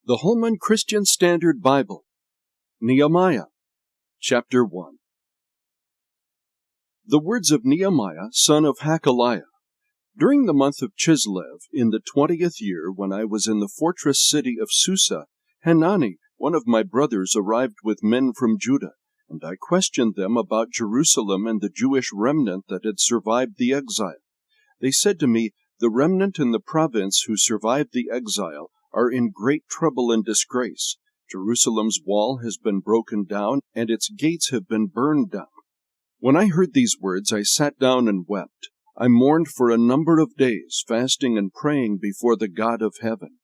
The Holman Christian Standard Bible, Nehemiah, Chapter 1. The words of Nehemiah, son of Hakaliah. During the month of Chislev, in the 20th year, when I was in the fortress city of Susa, Hanani, one of my brothers, arrived with men from Judah, and I questioned them about Jerusalem and the Jewish remnant that had survived the exile. They said to me, "The remnant in the province who survived the exile are in great trouble and disgrace. Jerusalem's wall has been broken down, and its gates have been burned down." When I heard these words, I sat down and wept. I mourned for a number of days, fasting and praying before the God of heaven.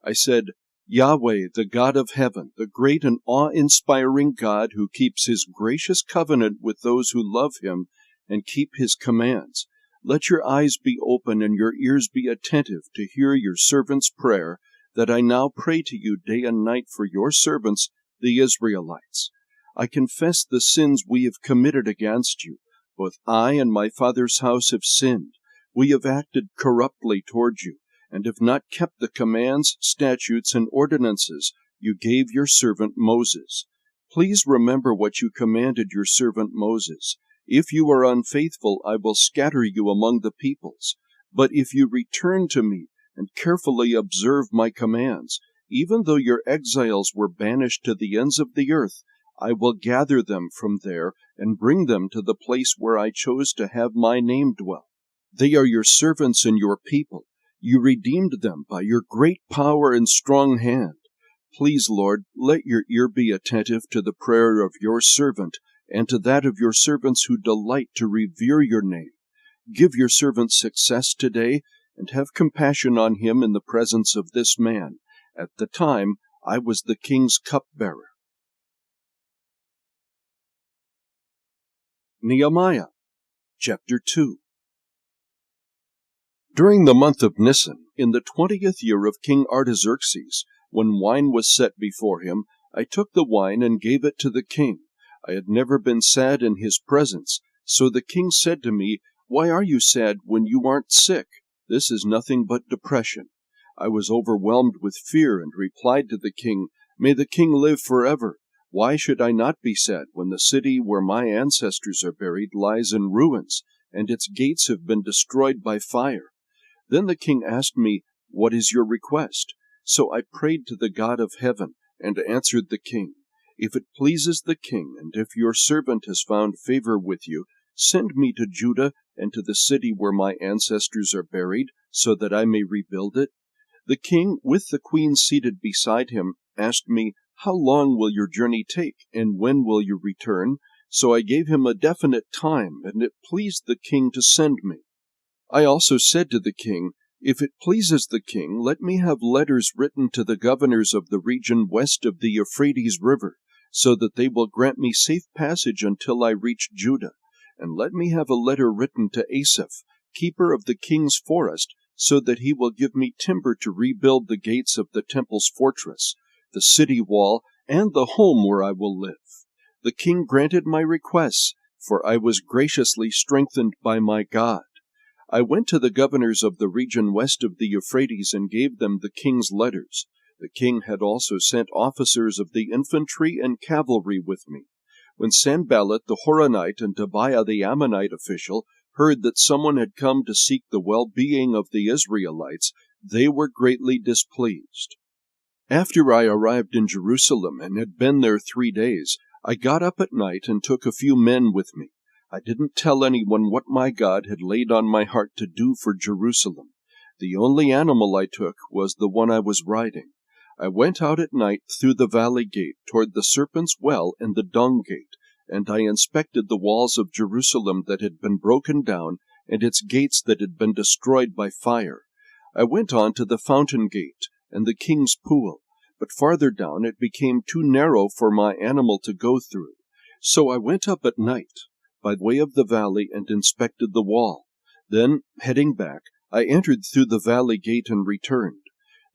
I said, "Yahweh, the God of heaven, the great and awe-inspiring God who keeps his gracious covenant with those who love him and keep his commands, let your eyes be open and your ears be attentive to hear your servant's prayer, that I now pray to you day and night for your servants, the Israelites. I confess the sins we have committed against you. Both I and my father's house have sinned. We have acted corruptly toward you, and have not kept the commands, statutes, and ordinances you gave your servant Moses. Please remember what you commanded your servant Moses. If you are unfaithful, I will scatter you among the peoples. But if you return to me and carefully observe my commands, even though your exiles were banished to the ends of the earth, I will gather them from there and bring them to the place where I chose to have my name dwell. They are your servants and your people. You redeemed them by your great power and strong hand. Please, Lord, let your ear be attentive to the prayer of your servant and to that of your servants who delight to revere your name. Give your servant success today, and have compassion on him in the presence of this man. At the time, I was the king's cupbearer." Nehemiah, Chapter 2. During the month of Nisan, in the 20th year of King Artaxerxes, when wine was set before him, I took the wine and gave it to the king. I had never been sad in his presence, so the king said to me, "Why are you sad when you aren't sick? This is nothing but depression." I was overwhelmed with fear and replied to the king, "May the king live forever. Why should I not be sad when the city where my ancestors are buried lies in ruins, and its gates have been destroyed by fire?" Then the king asked me, "What is your request?" So I prayed to the God of heaven, and answered the king, "If it pleases the king, and if your servant has found favor with you, send me to Judah and to the city where my ancestors are buried, so that I may rebuild it." The king, with the queen seated beside him, asked me, "How long will your journey take, and when will you return?" So I gave him a definite time, and it pleased the king to send me. I also said to the king, "If it pleases the king, let me have letters written to the governors of the region west of the Euphrates River, so that they will grant me safe passage until I reach Judah. And let me have a letter written to Asaph, keeper of the king's forest, so that he will give me timber to rebuild the gates of the temple's fortress, the city wall, and the home where I will live." The king granted my requests, for I was graciously strengthened by my God. I went to the governors of the region west of the Euphrates and gave them the king's letters. The king had also sent officers of the infantry and cavalry with me. When Sanballat the Horonite and Tobiah the Ammonite official heard that someone had come to seek the well-being of the Israelites, they were greatly displeased. After I arrived in Jerusalem and had been there 3 days, I got up at night and took a few men with me. I didn't tell anyone what my God had laid on my heart to do for Jerusalem. The only animal I took was the one I was riding. I went out at night through the valley gate toward the serpent's well and the dung gate, and I inspected the walls of Jerusalem that had been broken down and its gates that had been destroyed by fire. I went on to the fountain gate and the king's pool, but farther down it became too narrow for my animal to go through. So I went up at night by way of the valley and inspected the wall. Then, heading back, I entered through the valley gate and returned.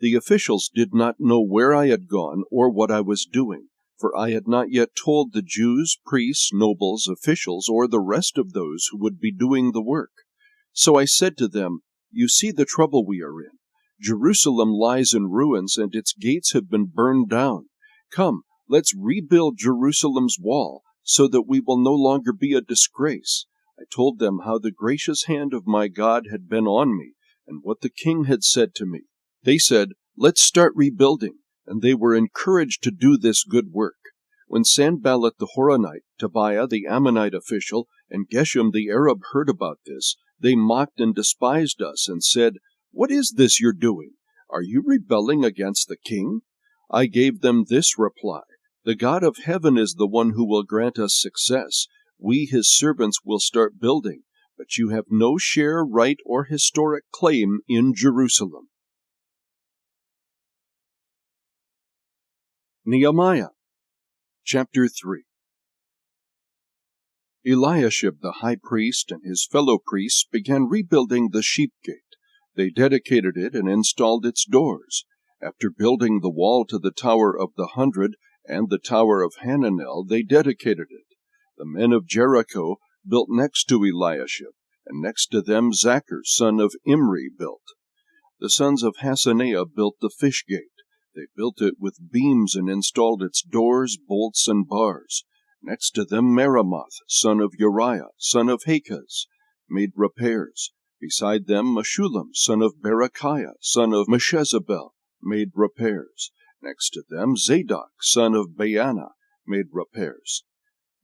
The officials did not know where I had gone or what I was doing, for I had not yet told the Jews, priests, nobles, officials, or the rest of those who would be doing the work. So I said to them, "You see the trouble we are in. Jerusalem lies in ruins, and its gates have been burned down. Come, let's rebuild Jerusalem's wall, so that we will no longer be a disgrace." I told them how the gracious hand of my God had been on me, and what the king had said to me. They said, "Let's start rebuilding," and they were encouraged to do this good work. When Sanballat the Horonite, Tobiah the Ammonite official, and Geshem the Arab heard about this, they mocked and despised us and said, "What is this you're doing? Are you rebelling against the king?" I gave them this reply: "The God of heaven is the one who will grant us success. We, his servants, will start building, but you have no share, right, or historic claim in Jerusalem." Nehemiah Chapter 3. Eliashib the high priest and his fellow priests began rebuilding the sheep gate. They dedicated it and installed its doors. After building the wall to the Tower of the 100 and the Tower of Hananel, they dedicated it. The men of Jericho built next to Eliashib, and next to them Zachar, son of Imri, built. The sons of Hassenaah built the fish gate. They built it with beams and installed its doors, bolts, and bars. Next to them Meremoth, son of Uriah, son of Hakaz, made repairs. Beside them Meshullam, son of Berechiah, son of Meshezabel, made repairs. Next to them Zadok, son of Baana, made repairs.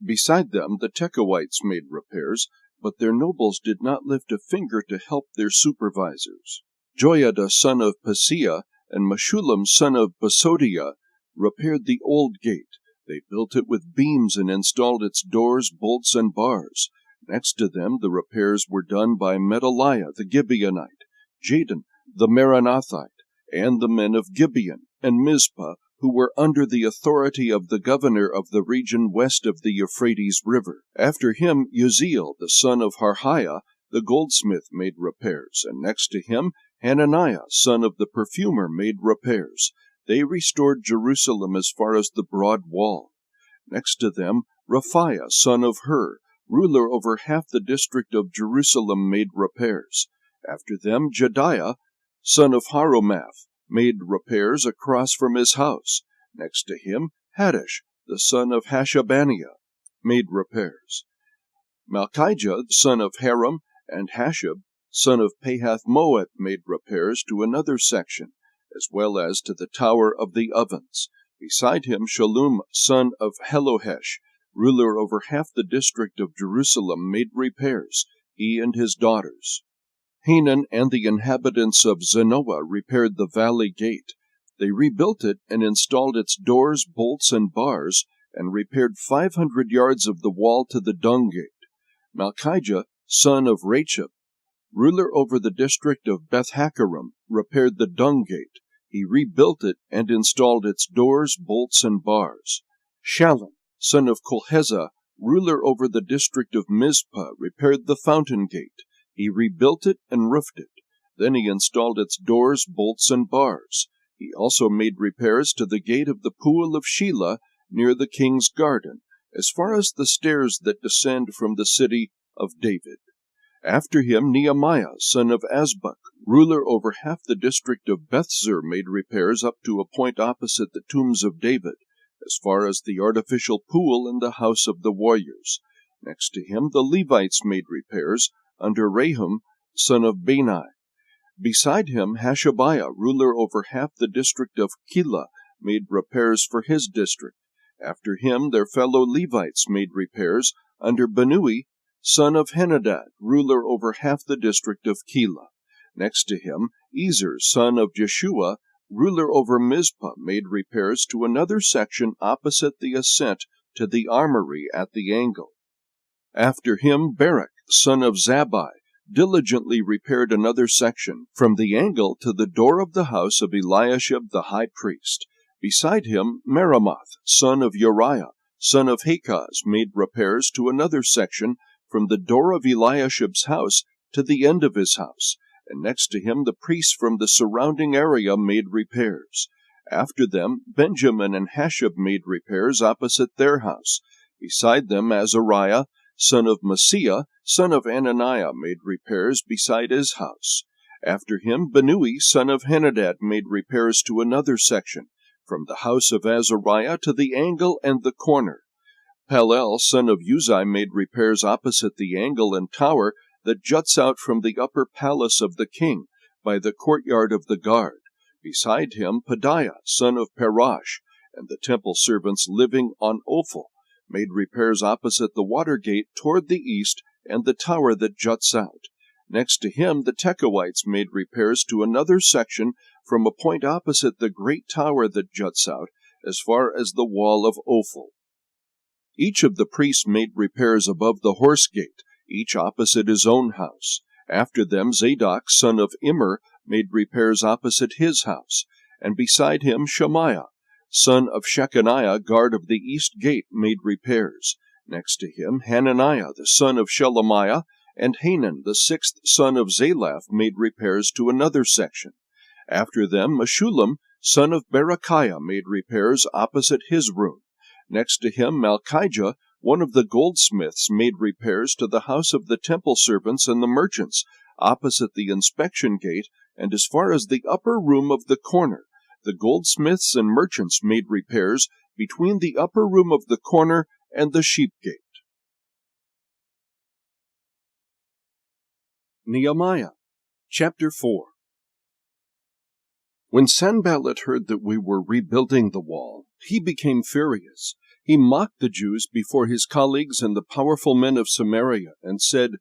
Beside them the Tekoites made repairs, but their nobles did not lift a finger to help their supervisors. Joiada, son of Paseah, and Meshullam, son of Besodiah, repaired the old gate. They built it with beams and installed its doors, bolts, and bars. Next to them the repairs were done by Medaliah the Gibeonite, Jadon the Meronothite, and the men of Gibeon and Mizpah, who were under the authority of the governor of the region west of the Euphrates River. After him Uzziel, the son of Harhaiah, the goldsmith, made repairs, and next to him Hananiah, son of the perfumer, made repairs. They restored Jerusalem as far as the broad wall. Next to them Raphiah, son of Hur, ruler over half the district of Jerusalem, made repairs. After them Jediah, son of Harumath, made repairs across from his house. Next to him Haddish, the son of Hashabaniah, made repairs. Malchijah, son of Haram, and Hashab, son of Pahath-Moab, made repairs to another section, as well as to the Tower of the Ovens. Beside him Shallum, son of Helohesh, ruler over half the district of Jerusalem, made repairs, he and his daughters. Hanan and the inhabitants of Zanoah repaired the valley gate. They rebuilt it and installed its doors, bolts, and bars, and repaired 500 yards of the wall to the dung gate. Malchijah, son of Rachab, ruler over the district of Beth-Haccherem, repaired the dung gate. He rebuilt it and installed its doors, bolts, and bars. Shallum, son of Kolhezah, ruler over the district of Mizpah, repaired the fountain gate. He rebuilt it and roofed it. Then he installed its doors, bolts, and bars. He also made repairs to the gate of the pool of Shelah near the king's garden, as far as the stairs that descend from the city of David. After him Nehemiah, son of Azbuk, ruler over half the district of Bethzur, made repairs up to a point opposite the tombs of David, as far as the artificial pool in the house of the warriors. Next to him the Levites made repairs, under Rahum, son of Bani. Beside him Hashabiah, ruler over half the district of Keilah, made repairs for his district. After him their fellow Levites made repairs, under Binnui, son of Henadad, ruler over half the district of Keilah. Next to him Ezer, son of Jeshua, ruler over Mizpah, made repairs to another section opposite the ascent to the armory at the angle. After him Barak, son of Zabbai, diligently repaired another section, from the angle to the door of the house of Eliashib the high priest. Beside him Meremoth, son of Uriah, son of Hakaz, made repairs to another section, from the door of Eliashib's house to the end of his house, and next to him the priests from the surrounding area made repairs. After them Benjamin and Hashab made repairs opposite their house. Beside them Azariah, son of Maaseiah, son of Ananiah, made repairs beside his house. After him, Binnui, son of Henadad, made repairs to another section, from the house of Azariah to the angle and the corner. Palel, son of Uzai, made repairs opposite the angle and tower that juts out from the upper palace of the king, by the courtyard of the guard. Beside him, Pedaiah, son of Parash, and the temple servants living on Ophel, made repairs opposite the water gate toward the east and the tower that juts out. Next to him, the Tekoites made repairs to another section from a point opposite the great tower that juts out, as far as the wall of Ophel. Each of the priests made repairs above the horse gate, each opposite his own house. After them, Zadok, son of Immer, made repairs opposite his house, and beside him Shemaiah, son of Shechaniah, guard of the east gate, made repairs. Next to him, Hananiah, the son of Shelemiah, and Hanan, the sixth son of Zalaph, made repairs to another section. After them, Meshullam, son of Berechiah, made repairs opposite his room. Next to him, Malchijah, one of the goldsmiths, made repairs to the house of the temple servants and the merchants, opposite the inspection gate, and as far as the upper room of the corner. The goldsmiths and merchants made repairs between the upper room of the corner and the sheep gate. Nehemiah chapter 4. When Sanballat heard that we were rebuilding the wall, he became furious. He mocked the Jews before his colleagues and the powerful men of Samaria, and said,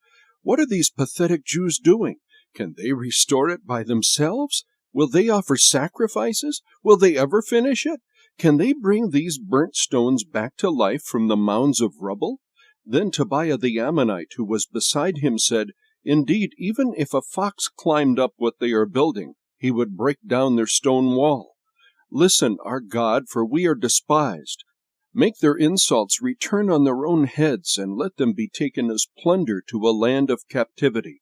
"What are these pathetic Jews doing? Can they restore it by themselves? Will they offer sacrifices? Will they ever finish it? Can they bring these burnt stones back to life from the mounds of rubble?" Then Tobiah the Ammonite, who was beside him, said, "Indeed, even if a fox climbed up what they are building, he would break down their stone wall. Listen, our God, for we are despised. Make their insults return on their own heads, and let them be taken as plunder to a land of captivity.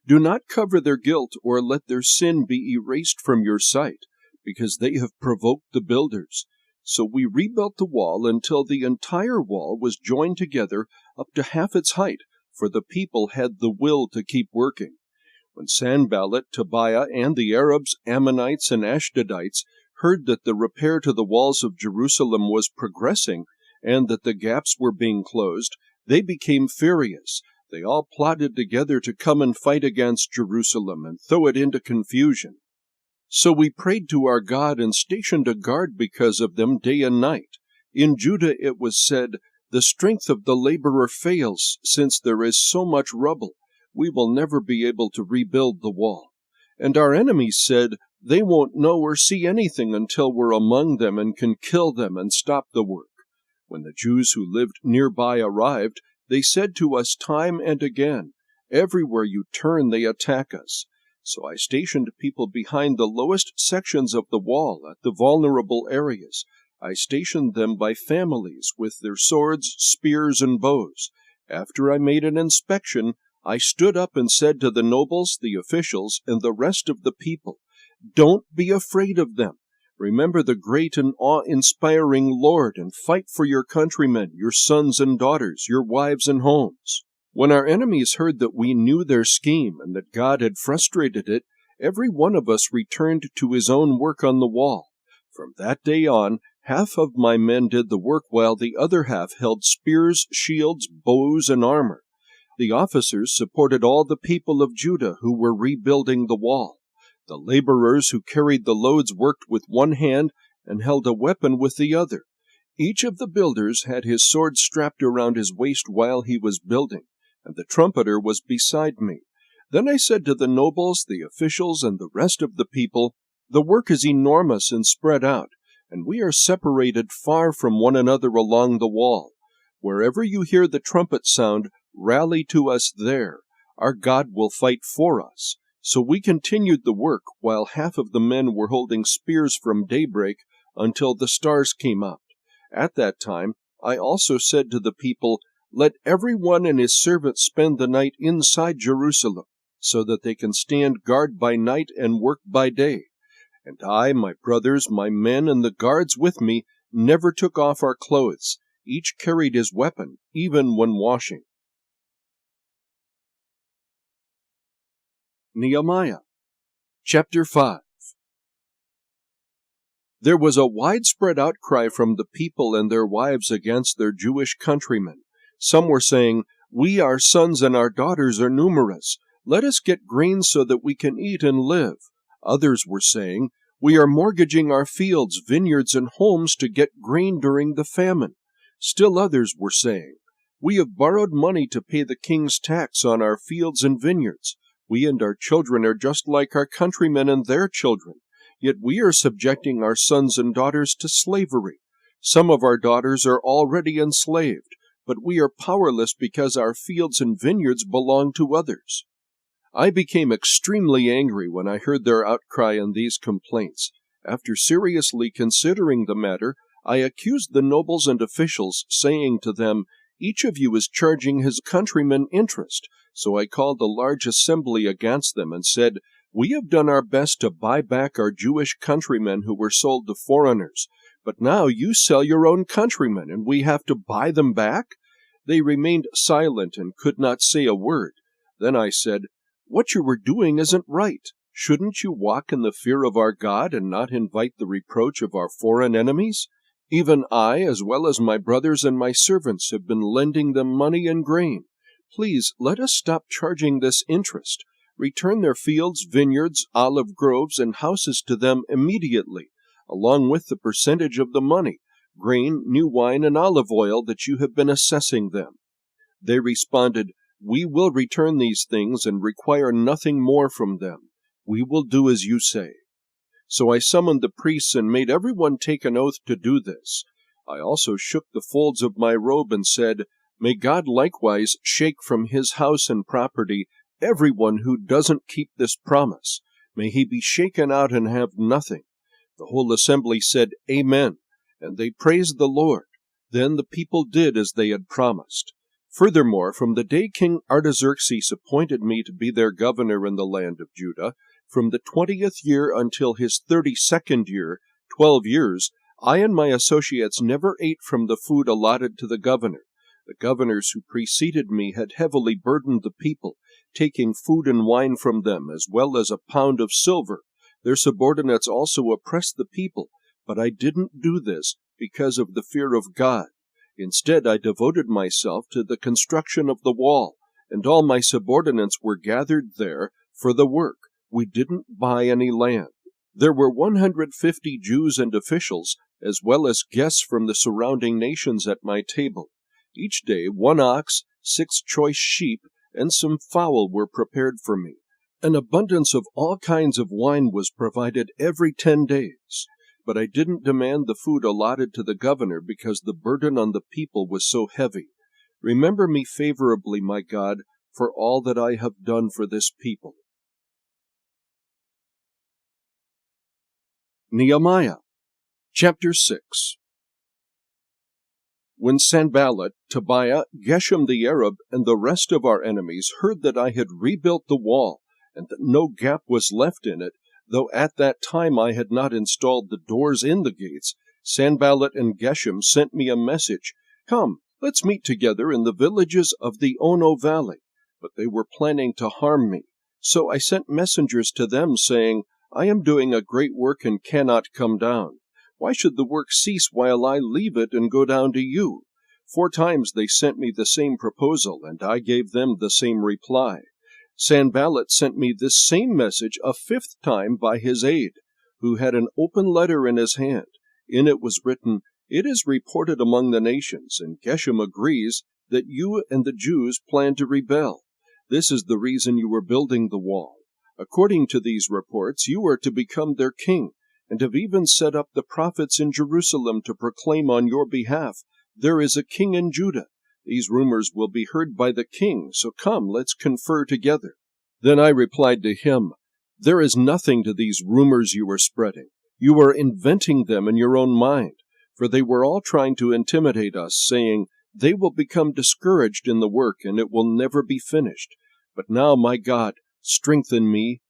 Do not cover their guilt, or let their sin be erased from your sight, because they have provoked the builders." So we rebuilt the wall until the entire wall was joined together up to half its height, for the people had the will to keep working. When Sanballat, Tobiah, and the Arabs, Ammonites, and Ashdodites heard that the repair to the walls of Jerusalem was progressing, and that the gaps were being closed, they became furious. They all plotted together to come and fight against Jerusalem and throw it into confusion. So we prayed to our God and stationed a guard because of them day and night. In Judah it was said, "The strength of the laborer fails, since there is so much rubble. We will never be able to rebuild the wall." And our enemies said, "They won't know or see anything until we're among them and can kill them and stop the work." When the Jews who lived nearby arrived, they said to us time and again, "Everywhere you turn they attack us." So I stationed people behind the lowest sections of the wall at the vulnerable areas. I stationed them by families with their swords, spears, and bows. After I made an inspection, I stood up and said to the nobles, the officials, and the rest of the people, "Don't be afraid of them. Remember the great and awe-inspiring Lord, and fight for your countrymen, your sons and daughters, your wives and homes." When our enemies heard that we knew their scheme and that God had frustrated it, every one of us returned to his own work on the wall. From that day on, half of my men did the work, while the other half held spears, shields, bows, and armor. The officers supported all the people of Judah who were rebuilding the wall. The laborers who carried the loads worked with one hand and held a weapon with the other. Each of the builders had his sword strapped around his waist while he was building, and the trumpeter was beside me. Then I said to the nobles, the officials, and the rest of the people, "The work is enormous and spread out, and we are separated far from one another along the wall. Wherever you hear the trumpet sound, rally to us there. Our God will fight for us." So we continued the work, while half of the men were holding spears from daybreak until the stars came out. At that time, I also said to the people, "Let every one and his servant spend the night inside Jerusalem, so that they can stand guard by night and work by day." And I, my brothers, my men, and the guards with me never took off our clothes. Each carried his weapon, even when washing. Nehemiah Chapter 5. There was a widespread outcry from the people and their wives against their Jewish countrymen. Some were saying, "We, our sons and our daughters, are numerous. Let us get grain so that we can eat and live." Others were saying, "We are mortgaging our fields, vineyards, and homes to get grain during the famine." Still others were saying, "We have borrowed money to pay the king's tax on our fields and vineyards. We and our children are just like our countrymen and their children. Yet we are subjecting our sons and daughters to slavery. Some of our daughters are already enslaved, but we are powerless because our fields and vineyards belong to others." I became extremely angry when I heard their outcry and these complaints. After seriously considering the matter, I accused the nobles and officials, saying to them, "Each of you is charging his countrymen interest." So I called a large assembly against them and said, "We have done our best to buy back our Jewish countrymen who were sold to foreigners. But now you sell your own countrymen, and we have to buy them back?" They remained silent and could not say a word. Then I said, "What you are doing isn't right. Shouldn't you walk in the fear of our God and not invite the reproach of our foreign enemies? Even I, as well as my brothers and my servants, have been lending them money and grain. Please let us stop charging this interest. Return their fields, vineyards, olive groves, and houses to them immediately, along with the percentage of the money, grain, new wine, and olive oil that you have been assessing them." They responded, "We will return these things and require nothing more from them. We will do as you say." So I summoned the priests and made everyone take an oath to do this. I also shook the folds of my robe and said, "May God likewise shake from his house and property everyone who doesn't keep this promise. May he be shaken out and have nothing." The whole assembly said, "Amen," and they praised the Lord. Then the people did as they had promised. Furthermore, from the day King Artaxerxes appointed me to be their governor in the land of Judah, from the 20th year until his 32nd year, 12 years, I and my associates never ate from the food allotted to the governor. The governors who preceded me had heavily burdened the people, taking food and wine from them, as well as a pound of silver. Their subordinates also oppressed the people, but I didn't do this because of the fear of God. Instead, I devoted myself to the construction of the wall, and all my subordinates were gathered there for the work. We didn't buy any land. There were 150 Jews and officials, as well as guests from the surrounding nations at my table. Each day 1 ox, 6 choice sheep, and some fowl were prepared for me. An abundance of all kinds of wine was provided every 10 days. But I didn't demand the food allotted to the governor because the burden on the people was so heavy. Remember me favorably, my God, for all that I have done for this people. Nehemiah, chapter 6. When Sanballat, Tobiah, Geshem the Arab, and the rest of our enemies heard that I had rebuilt the wall, and that no gap was left in it, though at that time I had not installed the doors in the gates, Sanballat and Geshem sent me a message, "Come, let's meet together in the villages of the Ono Valley." But they were planning to harm me. So I sent messengers to them, saying, "I am doing a great work and cannot come down. Why should the work cease while I leave it and go down to you?" 4 times they sent me the same proposal, and I gave them the same reply. Sanballat sent me this same message a 5th time by his aide, who had an open letter in his hand. In it was written, "It is reported among the nations, and Geshem agrees, that you and the Jews plan to rebel. This is the reason you are building the wall. According to these reports, you are to become their king, and have even set up the prophets in Jerusalem to proclaim on your behalf, 'There is a king in Judah.' These rumors will be heard by the king, so come, let's confer together." Then I replied to him, "There is nothing to these rumors you are spreading. You are inventing them in your own mind, for they were all trying to intimidate us, saying, 'They will become discouraged in the work, and it will never be finished.' But now, my God, strengthen me."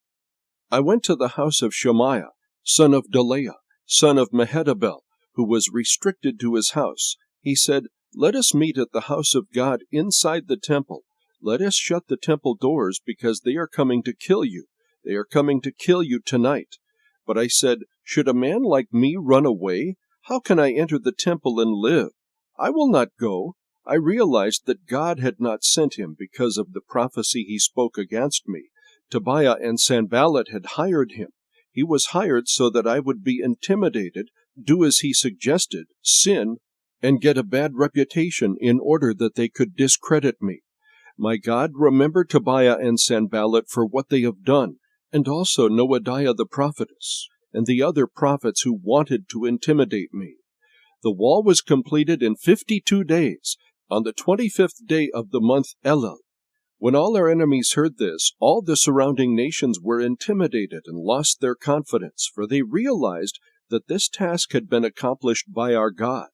I went to the house of Shemaiah, son of Delaiah, son of Mehetabel, who was restricted to his house. He said, "Let us meet at the house of God inside the temple. Let us shut the temple doors, because they are coming to kill you. They are coming to kill you tonight." But I said, "Should a man like me run away? How can I enter the temple and live? I will not go." I realized that God had not sent him because of the prophecy he spoke against me. Tobiah and Sanballat had hired him. He was hired so that I would be intimidated, do as he suggested, sin, and get a bad reputation in order that they could discredit me. My God, remember Tobiah and Sanballat for what they have done, and also Noadiah the prophetess, and the other prophets who wanted to intimidate me. The wall was completed in 52 days, on the 25th day of the month Elul. When all our enemies heard this, all the surrounding nations were intimidated and lost their confidence, for they realized that this task had been accomplished by our God.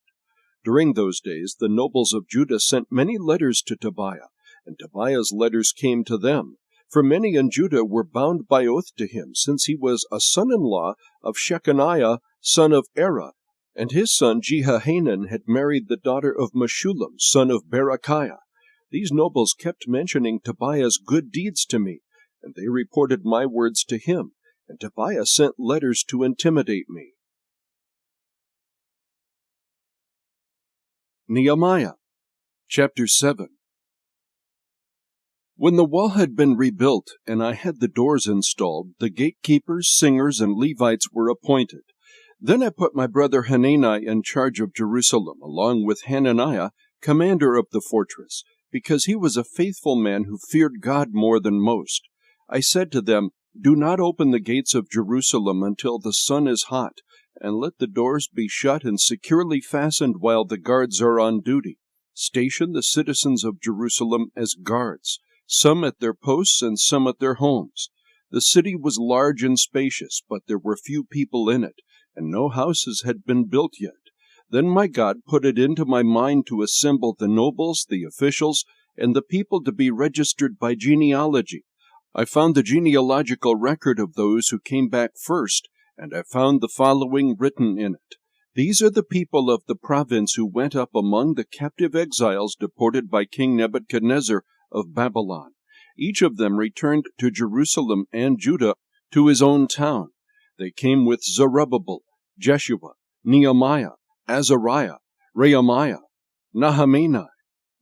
During those days, the nobles of Judah sent many letters to Tobiah, and Tobiah's letters came to them. For many in Judah were bound by oath to him, since he was a son-in-law of Shechaniah, son of Erah, and his son Jehohanan had married the daughter of Meshullam, son of Berechiah. These nobles kept mentioning Tobiah's good deeds to me, and they reported my words to him, and Tobiah sent letters to intimidate me. Nehemiah, chapter 7. When the wall had been rebuilt, and I had the doors installed, the gatekeepers, singers, and Levites were appointed. Then I put my brother Hanani in charge of Jerusalem, along with Hananiah, commander of the fortress, because he was a faithful man who feared God more than most. I said to them, "Do not open the gates of Jerusalem until the sun is hot, and let the doors be shut and securely fastened while the guards are on duty. Station the citizens of Jerusalem as guards, some at their posts and some at their homes." The city was large and spacious, but there were few people in it, and no houses had been built yet. Then my God put it into my mind to assemble the nobles, the officials, and the people to be registered by genealogy. I found the genealogical record of those who came back first, and I found the following written in it. These are the people of the province who went up among the captive exiles deported by King Nebuchadnezzar of Babylon. Each of them returned to Jerusalem and Judah to his own town. They came with Zerubbabel, Jeshua, Nehemiah, Azariah, Rehemiah, Nahamani,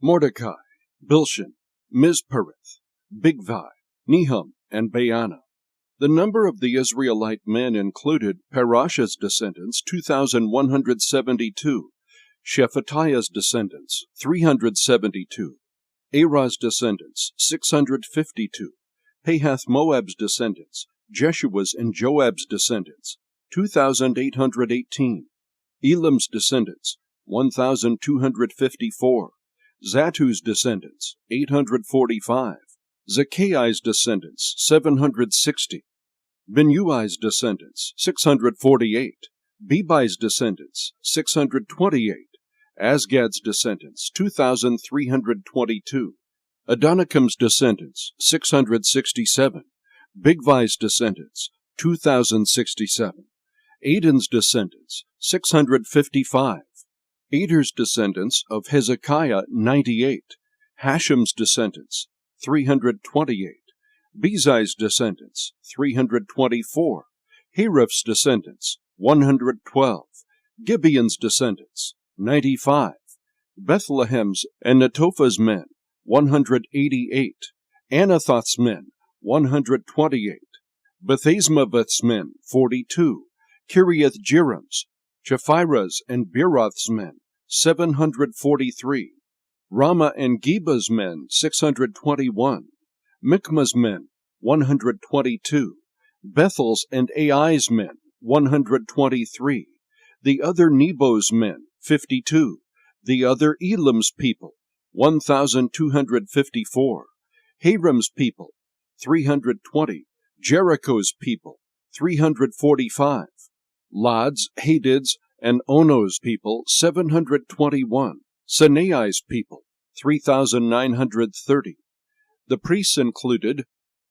Mordecai, Bilshan, Mizpereth, Bigvai, Nehum, and Baana. The number of the Israelite men included Parashah's descendants, 2,172, Shephatiah's descendants, 372, Arah's descendants, 652, Pahath-Moab's descendants, Jeshua's and Joab's descendants, 2,818, Elam's descendants, 1,254, Zattu's descendants, 845, Zaccai's descendants, 760, Binui's descendants, 648, Bebi's descendants, 628, Asgad's descendants, 2,322, Adonikam's descendants, 667, Bigvai's descendants, 2,067, Adon's descendants, 655, Ader's descendants of Hezekiah, 98, Hashem's descendants, 328, Bezai's descendants, 324, Heraph's descendants, 112, Gibeon's descendants, 95, Bethlehem's and Netophah's men, 188, Anathoth's men, 128, Bethazmaaveth's men, 42, Kiriath-Jearim's, Chephirah's and Beeroth's men, 743, Ramah and Geba's men, 621, Mikmah's men, 122, Bethel's and Ai's men, 123, the other Nebo's men, 52, the other Elam's people, 1,254, Haram's people, 320, Jericho's people, 345, Lod's, Hadid's, and Ono's people, 721, Sanai's people, 3,930. The priests included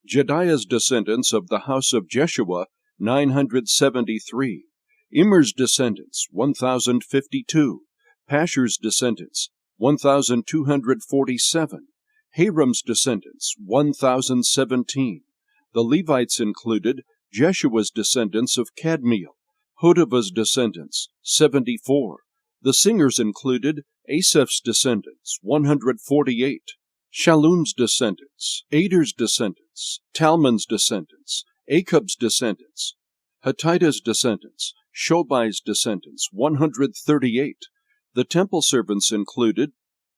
Jediah's descendants of the house of Jeshua, 973, Immer's descendants, 1,052, Pashur's descendants, 1,247, Haram's descendants, 1,017, The Levites included Jeshua's descendants of Kadmiel, Hodavah's descendants, 74. The singers included Asaph's descendants, 148. Shallum's descendants, Ader's descendants, Talmon's descendants, Akub's descendants, Hatita's descendants, Shobai's descendants, 138. The temple servants included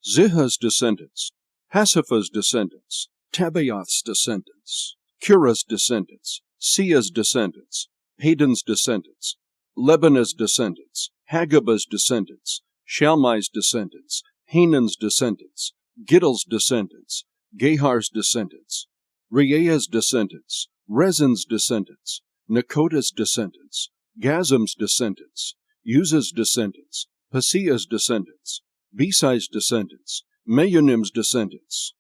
Ziha's descendants, Hasaphah's descendants, Tabaoth's descendants, Kurah's descendants, Sia's descendants, Padon's descendants, Lebanah's descendants, Hagabah's descendants, Shalmai's descendants, Hanan's descendants, Giddal's descendants, Gehar's descendants, Reaiah's descendants, Rezin's descendants, Nekoda's descendants, Gazam's descendants, Uzza's descendants, Paseah's descendants, Besai's descendants, Meyunim's descendants,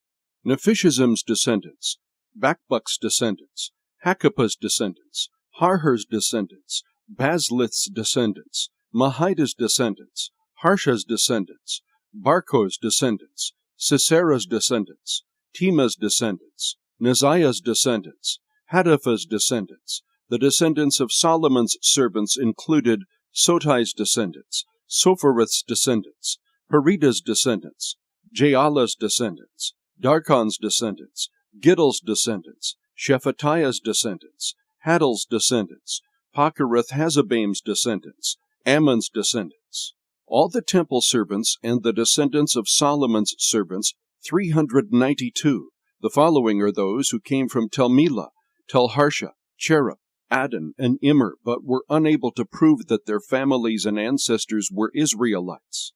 Nephishazim's descendants, Bakbuk's descendants, Hakapah's descendants, Harher's descendants, Bazlith's descendants, Mahidah's descendants, Harsha's descendants, Barko's descendants, Sisera's descendants, Timah's descendants, Neziah's descendants, Hadaphah's descendants. The descendants of Solomon's servants included Sotai's descendants, Sophereth's descendants, Peridah's descendants, Jaalah's descendants, Darkon's descendants, Giddal's descendants, Shephatiah's descendants, Hadal's descendants, Pakarath-Hazabaim's descendants, Ammon's descendants. All the temple servants and the descendants of Solomon's servants, 392. The following are those who came from Tel Melah, Tel Harsha, Cherub, Adon, and Immer, but were unable to prove that their families and ancestors were Israelites.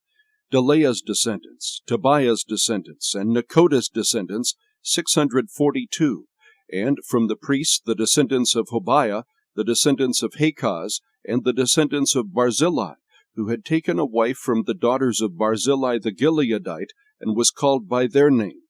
Delaiah's descendants, Tobiah's descendants, and Nekoda's descendants, 642. And from the priests the descendants of Hobiah, the descendants of Hakaz, and the descendants of Barzillai, who had taken a wife from the daughters of Barzillai the Gileadite, and was called by their name.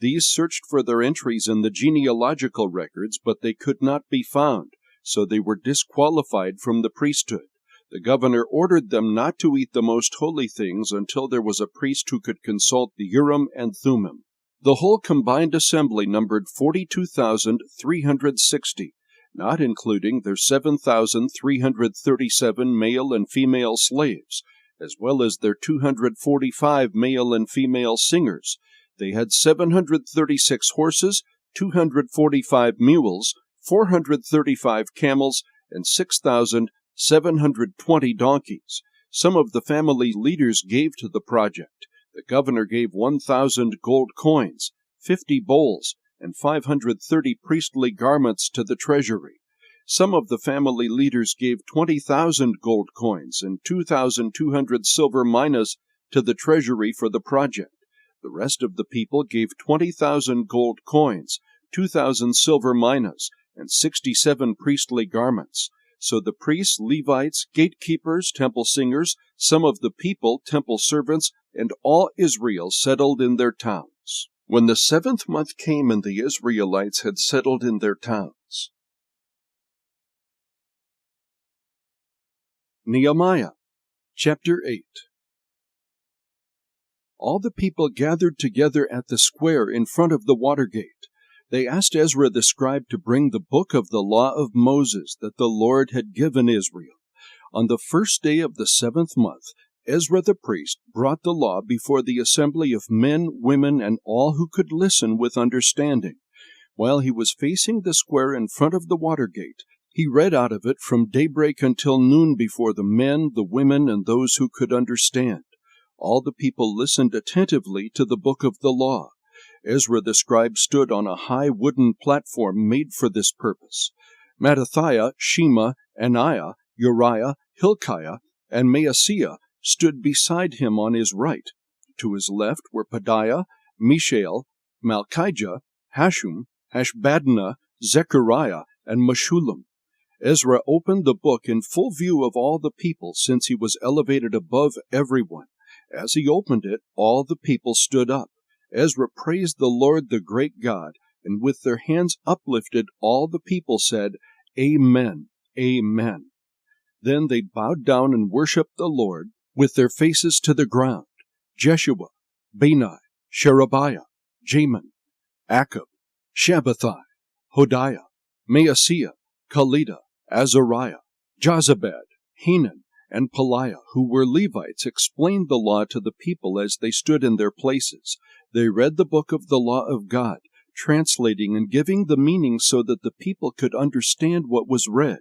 These searched for their entries in the genealogical records, but they could not be found, so they were disqualified from the priesthood. The governor ordered them not to eat the most holy things until there was a priest who could consult the Urim and Thummim. The whole combined assembly numbered 42,360, not including their 7,337 male and female slaves, as well as their 245 male and female singers. They had 736 horses, 245 mules, 435 camels, and 6,720 donkeys. Some of the family leaders gave to the project. The governor gave 1,000 gold coins, 50 bowls, and 530 priestly garments to the treasury. Some of the family leaders gave 20,000 gold coins and 2,200 silver minas to the treasury for the project. The rest of the people gave 20,000 gold coins, 2,000 silver minas, and 67 priestly garments. So the priests, Levites, gatekeepers, temple singers, some of the people, temple servants, and all Israel settled in their towns. When the 7th month came and the Israelites had settled in their towns. Nehemiah, chapter 8. All the people gathered together at the square in front of the water gate. They asked Ezra the scribe to bring the book of the law of Moses that the Lord had given Israel. On the first day of the 7th month, Ezra the priest brought the law before the assembly of men, women, and all who could listen with understanding. While he was facing the square in front of the water gate, he read out of it from daybreak until noon before the men, the women, and those who could understand. All the people listened attentively to the book of the law. Ezra the scribe stood on a high wooden platform made for this purpose. Mattithiah, Shema, Anaiah, Uriah, Hilkiah, and Maaseiah stood beside him on his right. To his left were Pedaiah, Mishael, Malchijah, Hashum, Hashbaddanah, Zechariah, and Meshullam. Ezra opened the book in full view of all the people, since he was elevated above everyone. As he opened it, all the people stood up. Ezra praised the Lord, the great God, and with their hands uplifted, all the people said, Amen, Amen. Then they bowed down and worshipped the Lord with their faces to the ground. Jeshua, Bani, Sherebiah, Jamin, Akub, Shabbathai, Hodiah, Maaseiah, Kelita, Azariah, Jozabad, Hanan, and Pelaiah, who were Levites, explained the law to the people as they stood in their places. They read the book of the law of God, translating and giving the meaning so that the people could understand what was read.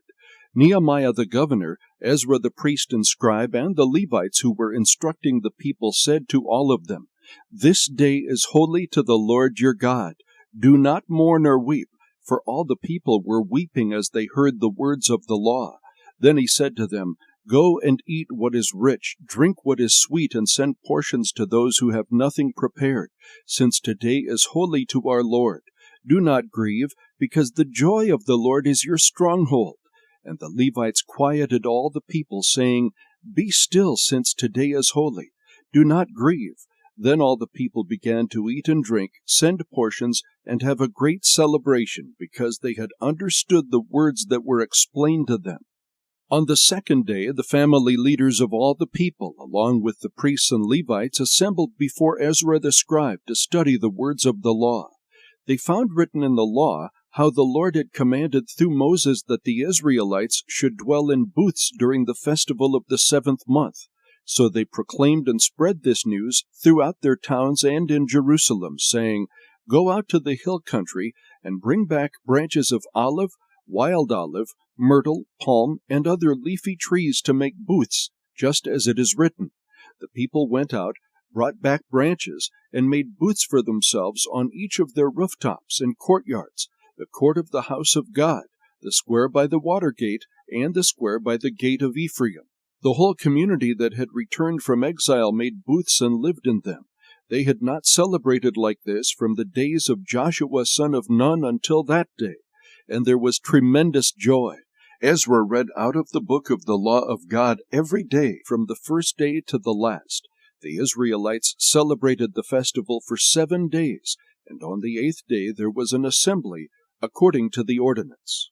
Nehemiah the governor, Ezra the priest and scribe, and the Levites who were instructing the people said to all of them, "This day is holy to the Lord your God. Do not mourn or weep," for all the people were weeping as they heard the words of the law. Then he said to them, "Go and eat what is rich, drink what is sweet, and send portions to those who have nothing prepared, since today is holy to our Lord. Do not grieve, because the joy of the Lord is your stronghold." And the Levites quieted all the people, saying, "Be still, since today is holy. Do not grieve." Then all the people began to eat and drink, send portions, and have a great celebration, because they had understood the words that were explained to them. On the second day, the family leaders of all the people, along with the priests and Levites, assembled before Ezra the scribe to study the words of the law. They found written in the law how the Lord had commanded through Moses that the Israelites should dwell in booths during the festival of the 7th month. So they proclaimed and spread this news throughout their towns and in Jerusalem, saying, "Go out to the hill country and bring back branches of olive, wild olive, myrtle, palm, and other leafy trees to make booths, just as it is written." The people went out, brought back branches, and made booths for themselves on each of their rooftops and courtyards, the court of the house of God, the square by the water gate, and the square by the gate of Ephraim. The whole community that had returned from exile made booths and lived in them. They had not celebrated like this from the days of Joshua son of Nun until that day, and there was tremendous joy. Ezra read out of the book of the law of God every day from the first day to the last. The Israelites celebrated the festival for 7 days, and on the 8th day there was an assembly according to the ordinance.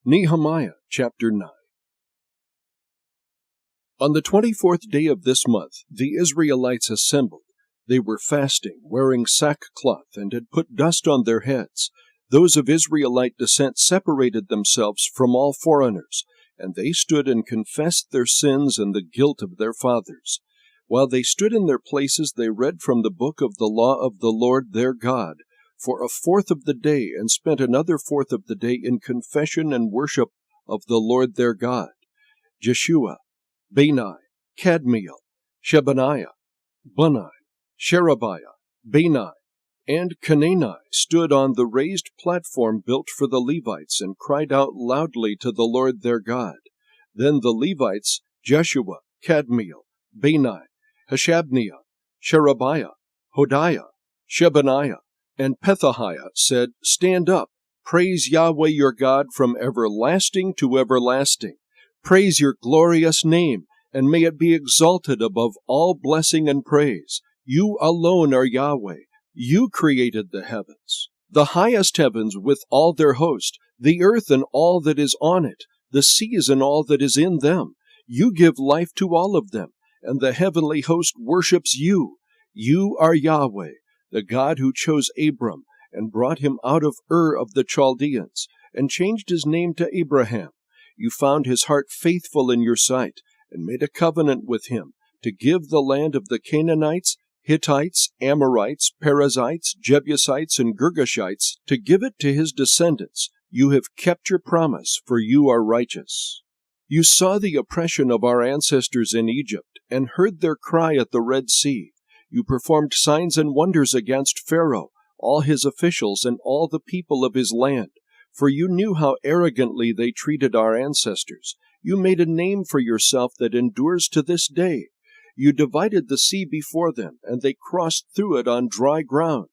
Nehemiah chapter 9. On the 24th day of this month, the Israelites assembled. They were fasting, wearing sackcloth, and had put dust on their heads. Those of Israelite descent separated themselves from all foreigners, and they stood and confessed their sins and the guilt of their fathers. While they stood in their places, they read from the book of the law of the Lord their God for a fourth of the day, and spent another fourth of the day in confession and worship of the Lord their God. Jeshua, Bani, Kadmiel, Shebaniah, Bunni, Sherebiah, Bani, and Canaani stood on the raised platform built for the Levites and cried out loudly to the Lord their God. Then the Levites, Jeshua, Kadmiel, Bani, Hashabniah, Sherebiah, Hodiah, Shebaniah, and Pethahiah said, "Stand up, praise Yahweh your God from everlasting to everlasting. Praise your glorious name, and may it be exalted above all blessing and praise. You alone are Yahweh. You created the heavens, the highest heavens with all their host, the earth and all that is on it, the seas and all that is in them. You give life to all of them, and the heavenly host worships you. You are Yahweh, the God who chose Abram and brought him out of Ur of the Chaldeans, and changed his name to Abraham. You found his heart faithful in your sight, and made a covenant with him to give the land of the Canaanites, Hittites, Amorites, Perizzites, Jebusites, and Girgashites, to give it to his descendants. You have kept your promise, for you are righteous. You saw the oppression of our ancestors in Egypt, and heard their cry at the Red Sea. You performed signs and wonders against Pharaoh, all his officials, and all the people of his land. For you knew how arrogantly they treated our ancestors. You made a name for yourself that endures to this day. You divided the sea before them, and they crossed through it on dry ground.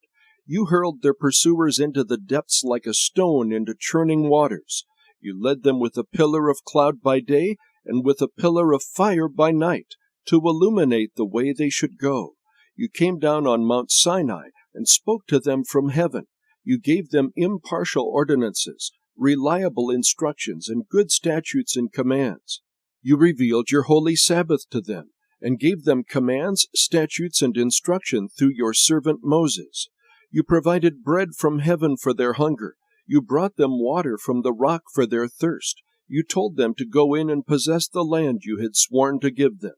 You hurled their pursuers into the depths like a stone into churning waters. You led them with a pillar of cloud by day, and with a pillar of fire by night, to illuminate the way they should go. You came down on Mount Sinai, and spoke to them from heaven. You gave them impartial ordinances, reliable instructions, and good statutes and commands. You revealed your holy Sabbath to them, and gave them commands, statutes, and instruction through your servant Moses. You provided bread from heaven for their hunger. You brought them water from the rock for their thirst. You told them to go in and possess the land you had sworn to give them.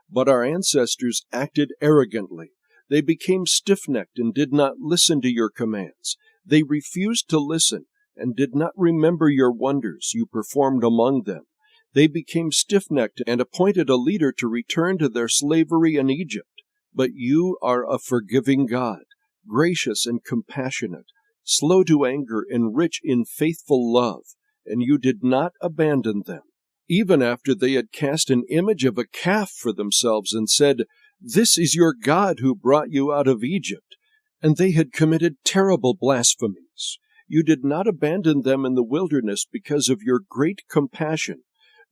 But our ancestors acted arrogantly. They became stiff-necked and did not listen to your commands. They refused to listen and did not remember your wonders you performed among them. They became stiff-necked and appointed a leader to return to their slavery in Egypt. But you are a forgiving God, gracious and compassionate, slow to anger and rich in faithful love, and you did not abandon them. Even after they had cast an image of a calf for themselves and said, "This is your God who brought you out of Egypt," and they had committed terrible blasphemies, you did not abandon them in the wilderness because of your great compassion.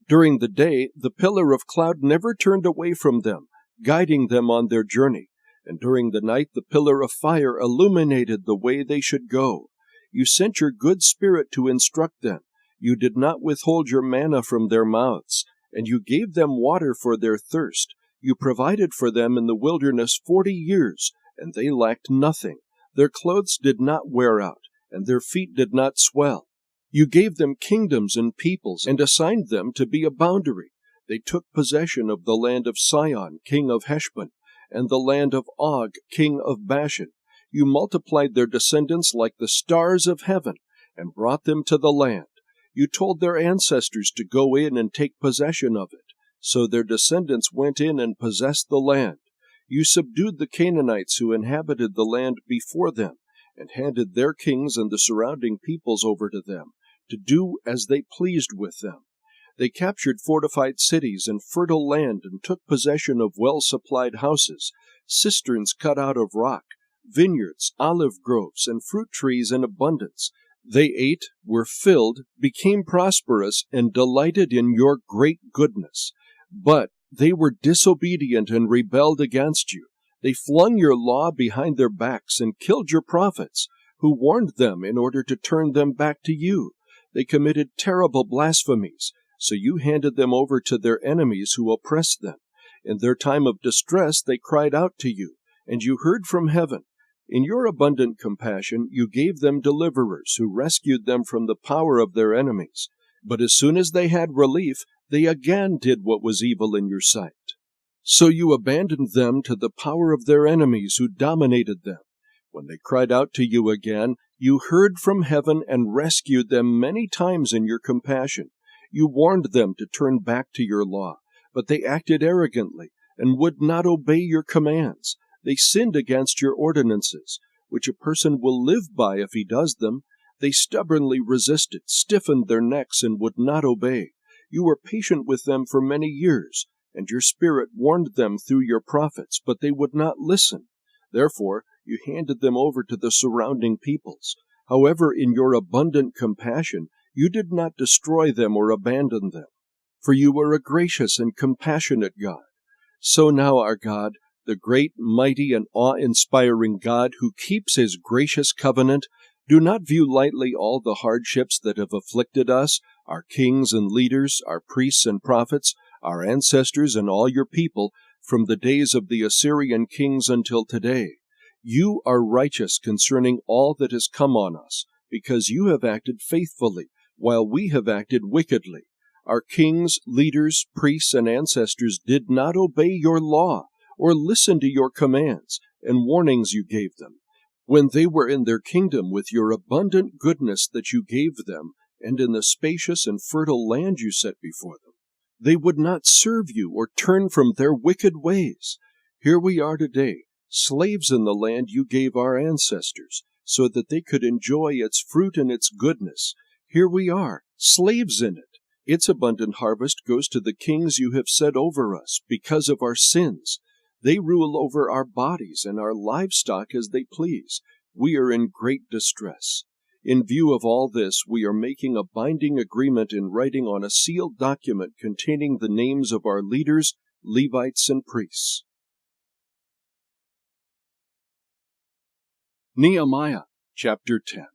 During the day, the pillar of cloud never turned away from them, guiding them on their journey, and during the night the pillar of fire illuminated the way they should go. You sent your good Spirit to instruct them. You did not withhold your manna from their mouths, and you gave them water for their thirst. You provided for them in the wilderness 40 years, and they lacked nothing. Their clothes did not wear out, and their feet did not swell. You gave them kingdoms and peoples, and assigned them to be a boundary. They took possession of the land of Sihon, king of Heshbon, and the land of Og, king of Bashan. You multiplied their descendants like the stars of heaven, and brought them to the land. You told their ancestors to go in and take possession of it, so their descendants went in and possessed the land. You subdued the Canaanites who inhabited the land before them, and handed their kings and the surrounding peoples over to them, to do as they pleased with them. They captured fortified cities and fertile land and took possession of well-supplied houses, cisterns cut out of rock, vineyards, olive groves, and fruit trees in abundance. They ate, were filled, became prosperous, and delighted in your great goodness. But they were disobedient and rebelled against you. They flung your law behind their backs and killed your prophets, who warned them in order to turn them back to you. They committed terrible blasphemies, so you handed them over to their enemies who oppressed them. In their time of distress they cried out to you, and you heard from heaven. In your abundant compassion you gave them deliverers who rescued them from the power of their enemies. But as soon as they had relief, they again did what was evil in your sight. So you abandoned them to the power of their enemies who dominated them. When they cried out to you again, you heard from heaven and rescued them many times in your compassion. You warned them to turn back to your law, but they acted arrogantly and would not obey your commands. They sinned against your ordinances, which a person will live by if he does them. They stubbornly resisted, stiffened their necks, and would not obey. You were patient with them for many years, and your Spirit warned them through your prophets, but they would not listen. Therefore, you handed them over to the surrounding peoples. However, in your abundant compassion, you did not destroy them or abandon them, for you are a gracious and compassionate God. So now, our God, the great, mighty, and awe-inspiring God who keeps His gracious covenant, do not view lightly all the hardships that have afflicted us, our kings and leaders, our priests and prophets, our ancestors and all your people, from the days of the Assyrian kings until today. You are righteous concerning all that has come on us, because you have acted faithfully, while we have acted wickedly. Our kings, leaders, priests, and ancestors did not obey your law, or listen to your commands and warnings you gave them, when they were in their kingdom with your abundant goodness that you gave them, and in the spacious and fertile land you set before them. They would not serve you or turn from their wicked ways. Here we are today, slaves in the land you gave our ancestors, so that they could enjoy its fruit and its goodness. Here we are, slaves in it. Its abundant harvest goes to the kings you have set over us because of our sins. They rule over our bodies and our livestock as they please. We are in great distress. In view of all this, we are making a binding agreement in writing on a sealed document containing the names of our leaders, Levites, and priests. Nehemiah chapter 10.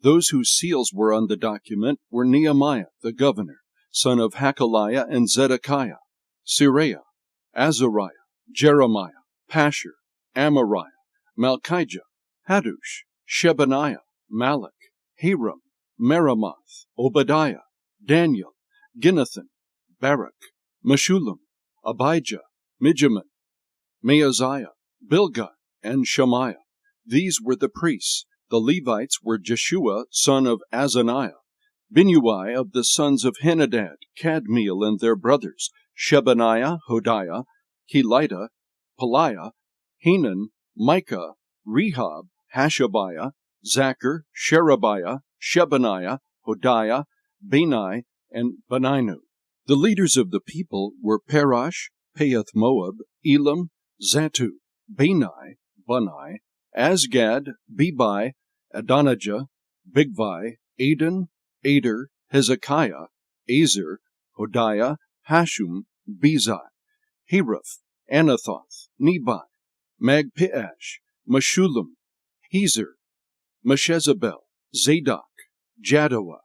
Those whose seals were on the document were Nehemiah the governor, son of Hakaliah and Zedekiah, Seraiah, Azariah, Jeremiah, Pashur, Amariah, Malchijah, Haddush, Shebaniah, Malach, Hiram, Meremoth, Obadiah, Daniel, Ginnathan, Barak, Meshullam, Abijah, Mijamin, Maaziah, Bilgah, and Shemaiah. These were the priests. The Levites were Jeshua, son of Azaniah, Binnui of the sons of Henadad, Kadmiel and their brothers, Shebaniah, Hodiah, Kelita, Peliah, Hanan, Micah, Rehob, Hashabiah, Zachar, Sherebiah, Shebaniah, Hodiah, Bani, and Beninu. The leaders of the people were Parash, Pahath-Moab, Elam, Zatu, Bani, Azgad, Bebai, Adonijah, Bigvai, Adin, Ader, Hezekiah, Azer, Hodiah, Hashum, Bezai, Heraph, Anathoth, Nebai, Magpiash, Meshullam, Hezer, Meshezabel, Zadok, Jaddua,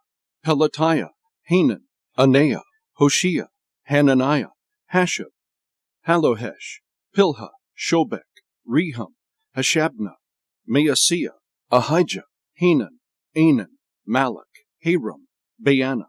Pelatiah, Hanan, Anaiah, Hoshea, Hananiah, Hashab, Halohesh, Pilha, Shobek, Rehum, Hashabnah, Maaseiah, Ahijah, Hanan, Anan, Malach, Haram, Baana.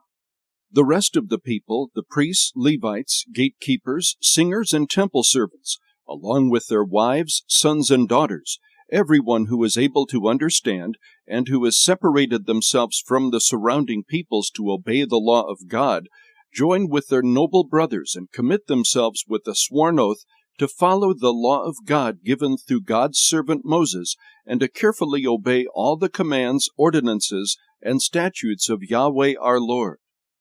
The rest of the people, the priests, Levites, gatekeepers, singers, and temple servants, along with their wives, sons, and daughters, everyone who is able to understand and who has separated themselves from the surrounding peoples to obey the law of God, join with their noble brothers and commit themselves with a sworn oath to follow the law of God given through God's servant Moses, and to carefully obey all the commands, ordinances, and statutes of Yahweh our Lord.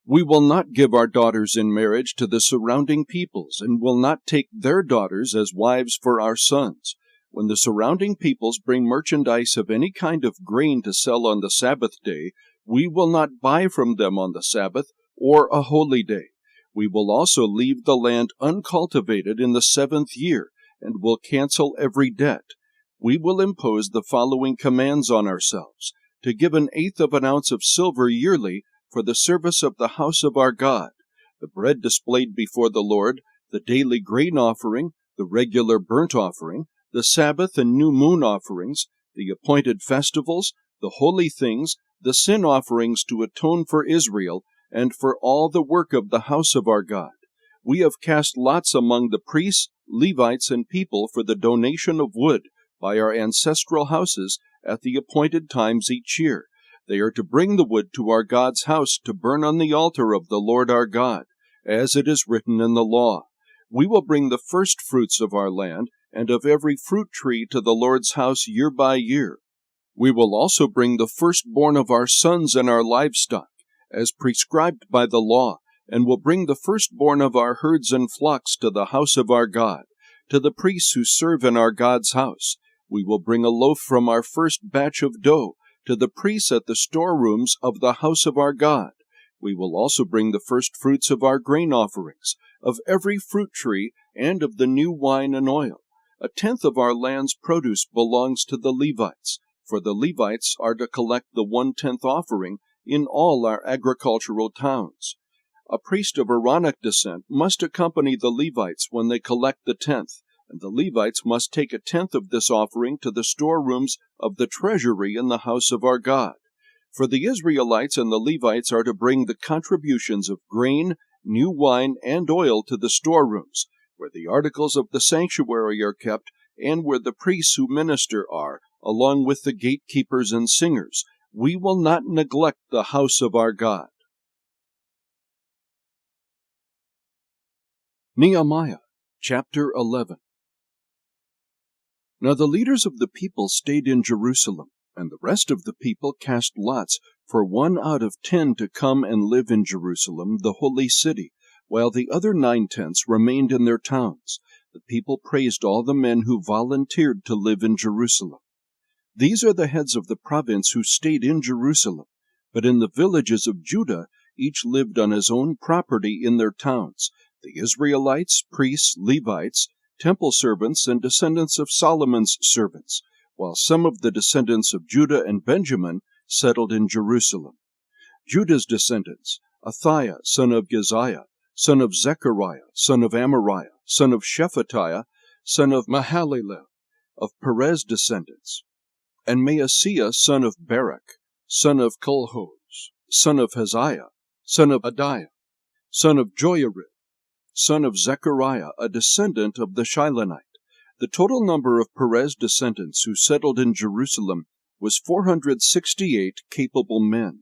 We will not give our daughters in marriage to the surrounding peoples, and will not take their daughters as wives for our sons. When the surrounding peoples bring merchandise of any kind of grain to sell on the Sabbath day, we will not buy from them on the Sabbath or a holy day. We will also leave the land uncultivated in the 7th year, and will cancel every debt. We will impose the following commands on ourselves: to give 1/8 of an ounce of silver yearly for the service of the house of our God, the bread displayed before the Lord, the daily grain offering, the regular burnt offering, the Sabbath and new moon offerings, the appointed festivals, the holy things, the sin offerings to atone for Israel, and for all the work of the house of our God. We have cast lots among the priests, Levites, and people for the donation of wood by our ancestral houses at the appointed times each year. They are to bring the wood to our God's house to burn on the altar of the Lord our God, as it is written in the law. We will bring the first fruits of our land and of every fruit tree to the Lord's house year by year. We will also bring the firstborn of our sons and our livestock, as prescribed by the law, and will bring the firstborn of our herds and flocks to the house of our God, to the priests who serve in our God's house. We will bring a loaf from our first batch of dough to the priests at the storerooms of the house of our God. We will also bring the first fruits of our grain offerings, of every fruit tree, and of the new wine and oil. 1/10 of our land's produce belongs to the Levites, for the Levites are to collect the 1/10 offering in all our agricultural towns. A priest of Aaronic descent must accompany the Levites when they collect the 10th, and the Levites must take 1/10 of this offering to the storerooms of the treasury in the house of our God. For the Israelites and the Levites are to bring the contributions of grain, new wine, and oil to the storerooms, where the articles of the sanctuary are kept, and where the priests who minister are, along with the gatekeepers and singers. We will not neglect the house of our God. Nehemiah, chapter 11. Now the leaders of the people stayed in Jerusalem, and the rest of the people cast lots for 1 out of 10 to come and live in Jerusalem, the holy city, while the other 9/10 remained in their towns. The people praised all the men who volunteered to live in Jerusalem. These are the heads of the province who stayed in Jerusalem, but in the villages of Judah each lived on his own property in their towns: the Israelites, priests, Levites, temple servants, and descendants of Solomon's servants, while some of the descendants of Judah and Benjamin settled in Jerusalem. Judah's descendants: Athiah, son of Geziah, son of Zechariah, son of Amariah, son of Shephatiah, son of Mahalalel, of Perez descendants, and Maaseiah son of Barak, son of Colhoz, son of Haziah, son of Adiah, son of Joyarib, son of Zechariah, a descendant of the Shilonite. The total number of Perez descendants who settled in Jerusalem was 468 capable men.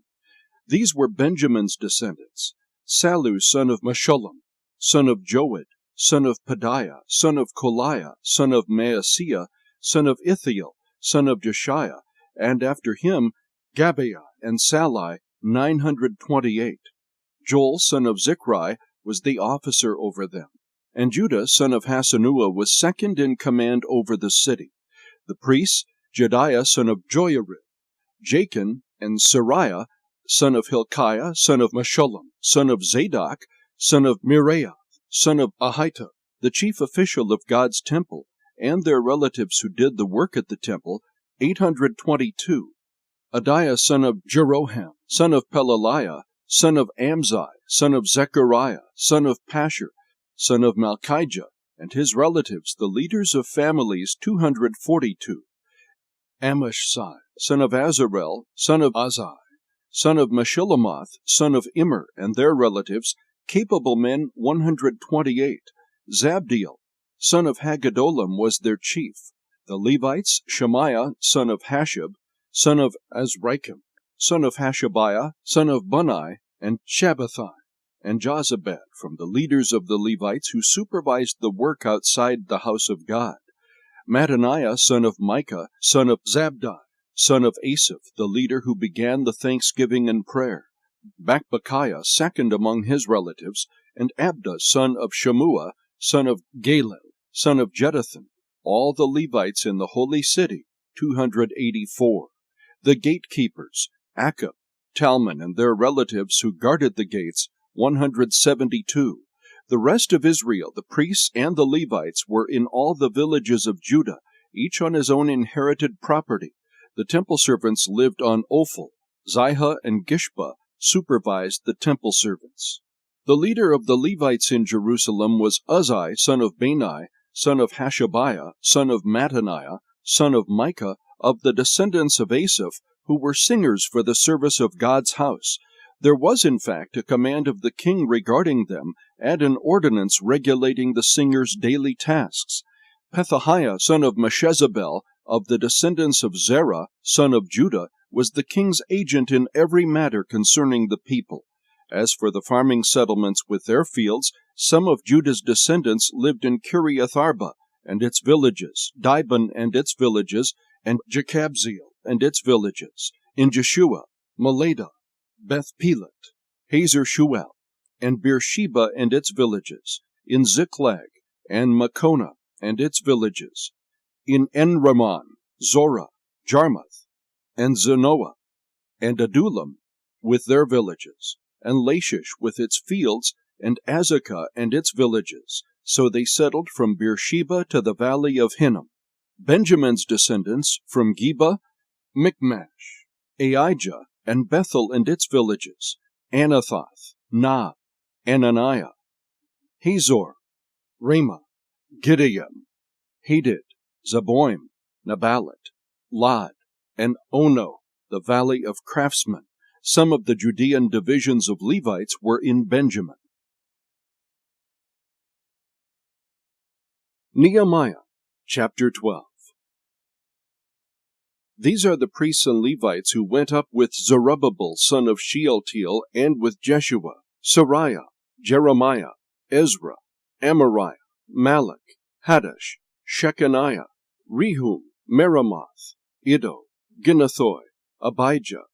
These were Benjamin's descendants: Sallu son of Meshullam, son of Joed, son of Pedaiah, son of Koliah, son of Maaseiah, son of Ithiel, son of Jeshiah, and after him Gabiah and Sallai, 928. Joel son of Zichri was the officer over them, and Judah son of Hasenuah was second in command over the city. The priests, Jedaiah son of Joyarib, Jachin, and Sariah son of Hilkiah, son of Meshullam, son of Zadok, son of Miriah, son of Ahitub, the chief official of God's temple, and their relatives who did the work at the temple, 822. Adiah son of Jeroham, son of Pelaliah, son of Amzai, son of Zechariah, son of Pashur, son of Malchijah, and his relatives, the leaders of families, 242. Amashsai, son of Azarel, son of Azai, son of Meshillemoth, son of Immer, and their relatives, capable men, 128. Zabdiel, son of Haggedolim, was their chief. The Levites, Shemaiah, son of Hashab, son of Azrikam, son of Hashabiah, son of Bunai, and Shabbathai, and Jozabad, from the leaders of the Levites who supervised the work outside the house of God. Mattaniah, son of Micah, son of Zabdi, son of Asaph, the leader who began the thanksgiving and prayer. Bakbukiah, second among his relatives, and Abda, son of Shammua, son of Galel, son of Jeduthun, all the Levites in the holy city, 284. The gatekeepers, Akab, Talmon, and their relatives who guarded the gates, 172. The rest of Israel, the priests and the Levites, were in all the villages of Judah, each on his own inherited property. The temple servants lived on Ophel. Zihah and Gishpa supervised the temple servants. The leader of the Levites in Jerusalem was Uzzi, son of Bani, son of Hashabiah, son of Mattaniah, son of Micah, of the descendants of Asaph, who were singers for the service of God's house. There was, in fact, a command of the king regarding them, and an ordinance regulating the singers' daily tasks. Pethahiah, son of Meshezabel, of the descendants of Zerah, son of Judah, was the king's agent in every matter concerning the people. As for the farming settlements with their fields, some of Judah's descendants lived in Kiriath Arba and its villages, Dibon and its villages, and Jekabzeel and its villages, in Jeshua, Meleda, Beth Pelet, Hazer Shuel, and Beersheba and its villages, in Ziklag, and Makona and its villages, in Enraman, Zorah, Jarmuth, and Zanoah, and Adullam with their villages, and Lachish with its fields, and Azekah and its villages. So they settled from Beersheba to the valley of Hinnom. Benjamin's descendants from Geba, Michmash, Aijah, and Bethel and its villages, Anathoth, Nob, Ananiah, Hazor, Ramah, Gideon, Hadid, Zeboim, Nabalat, Lod, and Ono, the valley of craftsmen. Some of the Judean divisions of Levites were in Benjamin. Nehemiah, chapter 12. These are the priests and Levites who went up with Zerubbabel son of Shealtiel, and with Jeshua, Sariah, Jeremiah, Ezra, Amariah, Malach, Haddash, Shechaniah, Rehum, Meremoth, Iddo, Ginnathoi, Abijah,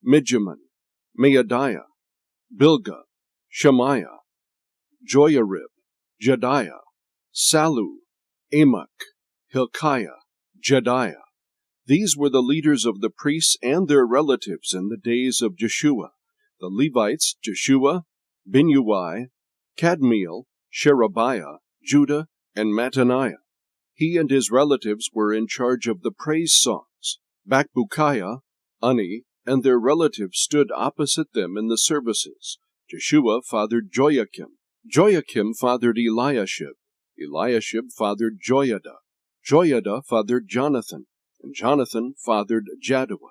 Mijamin, Maadiah, Bilgah, Shemaiah, Joyarib, Jediah, Sallu, Amok, Hilkiah, Jediah. These were the leaders of the priests and their relatives in the days of Jeshua. The Levites, Jeshua, Binnui, Kadmiel, Sherebiah, Judah, and Mattaniah. He and his relatives were in charge of the praise songs. Bakbukiah, Unni, and their relatives stood opposite them in the services. Jeshua fathered Joachim. Joachim fathered Eliashib. Eliashib fathered Joiada. Joiada fathered Jonathan, and Jonathan fathered Jaddua.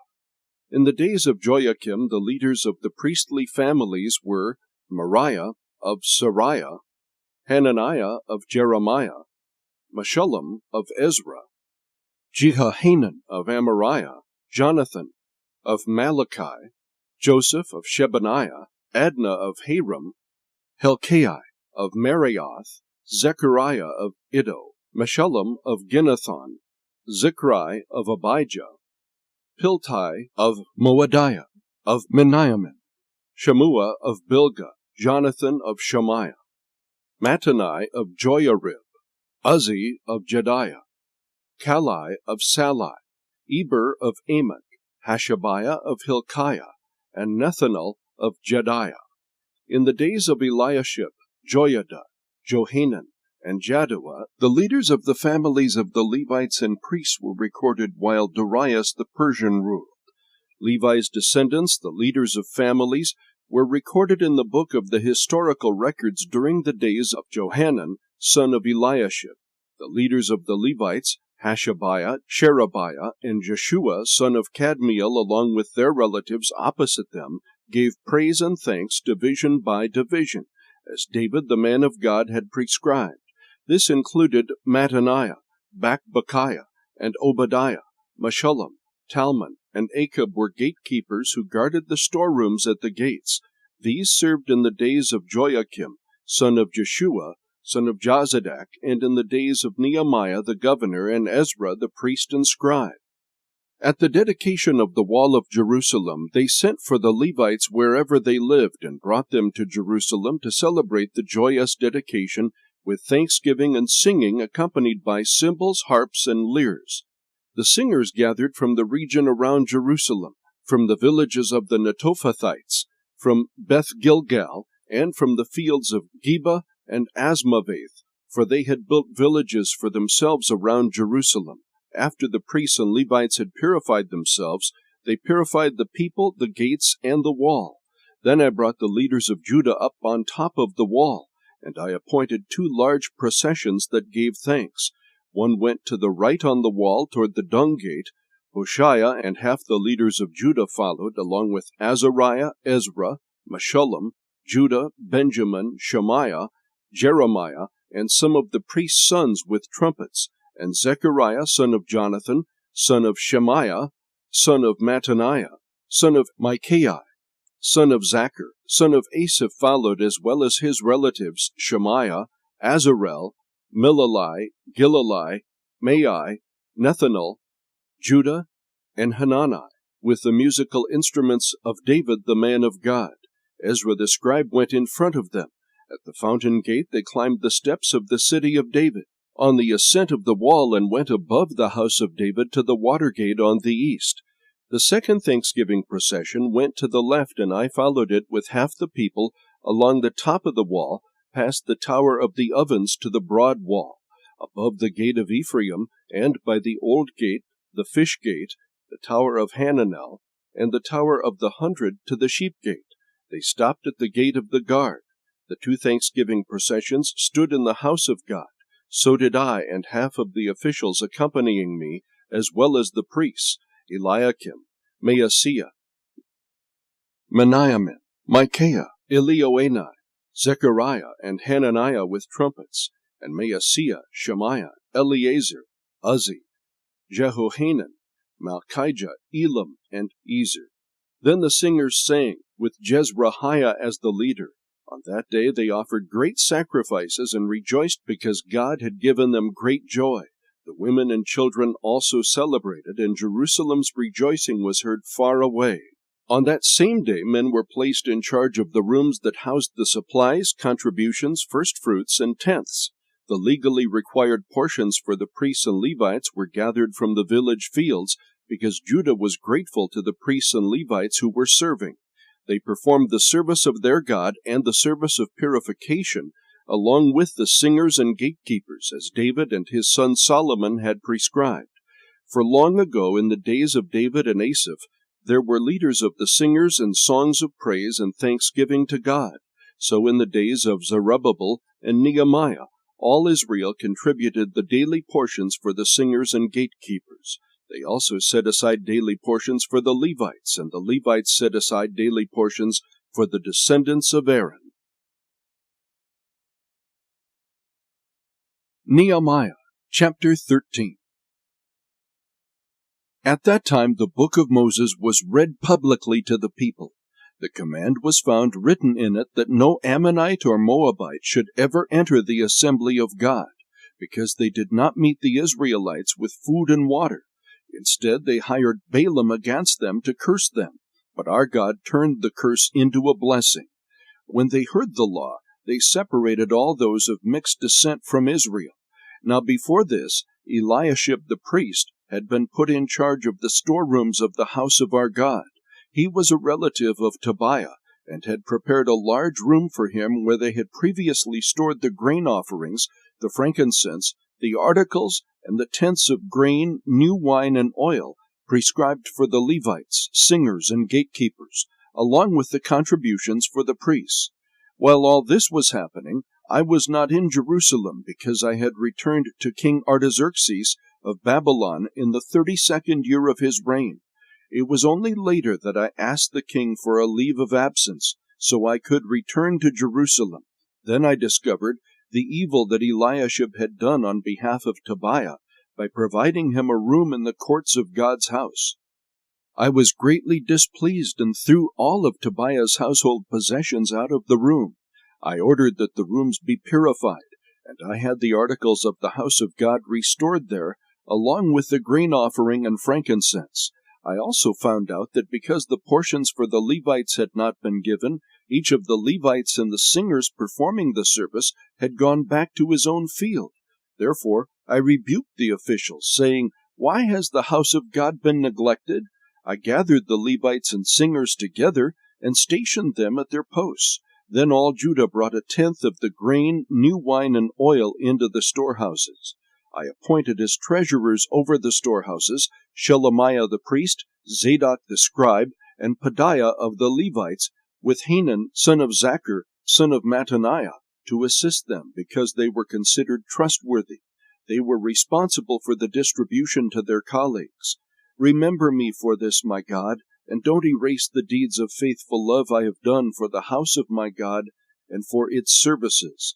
In the days of Joiakim, the leaders of the priestly families were Moriah of Sariah, Hananiah of Jeremiah, Meshullam of Ezra, Jehohanan of Amariah, Jonathan of Malachi, Joseph of Shebaniah, Adnah of Haram, Helkai of Meraioth, Zechariah of Iddo, Meshullam of Ginnethon, Zichri of Abijah, Piltai of Moadiah, of Meniamin, Shemua of Bilgah, Jonathan of Shemaiah, Mattanai of Joiarib, Uzzi of Jediah, Kalai of Salai, Eber of Amok, Hashabiah of Hilkiah, and Nethanel of Jediah. In the days of Eliashib, Joiada, Johanan, and Jaddua, the leaders of the families of the Levites and priests were recorded while Darius the Persian ruled. Levi's descendants, the leaders of families, were recorded in the book of the historical records during the days of Johanan, son of Eliashib. The leaders of the Levites, Hashabiah, Sherebiah, and Jeshua, son of Kadmiel, along with their relatives opposite them, gave praise and thanks division by division, as David the man of God had prescribed. This included Mattaniah, Bakbukiah, and Obadiah. Meshullam, Talmon, and Achab were gatekeepers who guarded the storerooms at the gates. These served in the days of Joiakim, son of Jeshua, son of Jozadak, and in the days of Nehemiah the governor and Ezra the priest and scribe. At the dedication of the wall of Jerusalem, they sent for the Levites wherever they lived and brought them to Jerusalem to celebrate the joyous dedication with thanksgiving and singing accompanied by cymbals, harps, and lyres. The singers gathered from the region around Jerusalem, from the villages of the Netophathites, from Beth Gilgal, and from the fields of Geba and Asmaveth, for they had built villages for themselves around Jerusalem. After the priests and Levites had purified themselves, they purified the people, the gates, and the wall. Then I brought the leaders of Judah up on top of the wall, and I appointed 2 large processions that gave thanks. One went to the right on the wall toward the dung gate. Hoshea and half the leaders of Judah followed, along with Azariah, Ezra, Meshullam, Judah, Benjamin, Shemaiah, Jeremiah, and some of the priests' sons with trumpets, and Zechariah, son of Jonathan, son of Shemaiah, son of Mattaniah, son of Micaiah, son of Zachar, son of Asaph followed, as well as his relatives Shemaiah, Azarel, Milalai, Gilalai, Maai, Nethanel, Judah, and Hanani, with the musical instruments of David the man of God. Ezra the scribe went in front of them. At the fountain gate they climbed the steps of the city of David, on the ascent of the wall, and went above the house of David to the water gate on the east. The second Thanksgiving procession went to the left, and I followed it with half the people along the top of the wall, past the tower of the ovens to the broad wall, above the gate of Ephraim, and by the old gate, the fish gate, the tower of Hananel, and the tower of the 100 to the sheep gate. They stopped at the gate of the guard. The 2 Thanksgiving processions stood in the house of God. So did I and half of the officials accompanying me, as well as the priests, Eliakim, Maaseiah, Meniamin, Micaiah, Elioenai, Zechariah, and Hananiah with trumpets, and Maaseiah, Shemaiah, Eleazar, Uzzi, Jehohanan, Malchijah, Elam, and Ezer. Then the singers sang, with Jezrahiah as the leader. On that day they offered great sacrifices and rejoiced because God had given them great joy. The women and children also celebrated, and Jerusalem's rejoicing was heard far away. On that same day men were placed in charge of the rooms that housed the supplies, contributions, first fruits, and tenths. The legally required portions for the priests and Levites were gathered from the village fields, because Judah was grateful to the priests and Levites who were serving. They performed the service of their God and the service of purification, along with the singers and gatekeepers, as David and his son Solomon had prescribed. For long ago, in the days of David and Asaph, there were leaders of the singers and songs of praise and thanksgiving to God. So in the days of Zerubbabel and Nehemiah, All Israel contributed the daily portions for the singers and gatekeepers. They also set aside daily portions for the Levites, and the Levites set aside daily portions for the descendants of Aaron. Nehemiah, chapter 13. At that time the book of Moses was read publicly to the people. The command was found written in it that no Ammonite or Moabite should ever enter the assembly of God, because they did not meet the Israelites with food and water. Instead, they hired Balaam against them to curse them, but our God turned the curse into a blessing. When they heard the law, they separated all those of mixed descent from Israel. Now before this, Eliashib the priest had been put in charge of the storerooms of the house of our God. He was a relative of Tobiah, and had prepared a large room for him where they had previously stored the grain offerings, the frankincense, the articles, and the tenths of grain, new wine, and oil, prescribed for the Levites, singers, and gatekeepers, along with the contributions for the priests. While all this was happening, I was not in Jerusalem, because I had returned to King Artaxerxes of Babylon in the 32nd year of his reign. It was only later that I asked the king for a leave of absence, so I could return to Jerusalem. Then I discovered the evil that Eliashib had done on behalf of Tobiah by providing him a room in the courts of God's house. I was greatly displeased and threw all of Tobiah's household possessions out of the room. I ordered that the rooms be purified, and I had the articles of the house of God restored there, along with the grain offering and frankincense. I also found out that because the portions for the Levites had not been given, each of the Levites and the singers performing the service had gone back to his own field. Therefore I rebuked the officials, saying, "Why has the house of God been neglected?" I gathered the Levites and singers together and stationed them at their posts. Then all Judah brought a tenth of the grain, new wine, and oil into the storehouses. I appointed as treasurers over the storehouses Shelemiah the priest, Zadok the scribe, and Pedaiah of the Levites, with Hanan son of Zachar, son of Mattaniah, to assist them, because they were considered trustworthy. They were responsible for the distribution to their colleagues. Remember me for this, my God, and don't erase the deeds of faithful love I have done for the house of my God and for its services.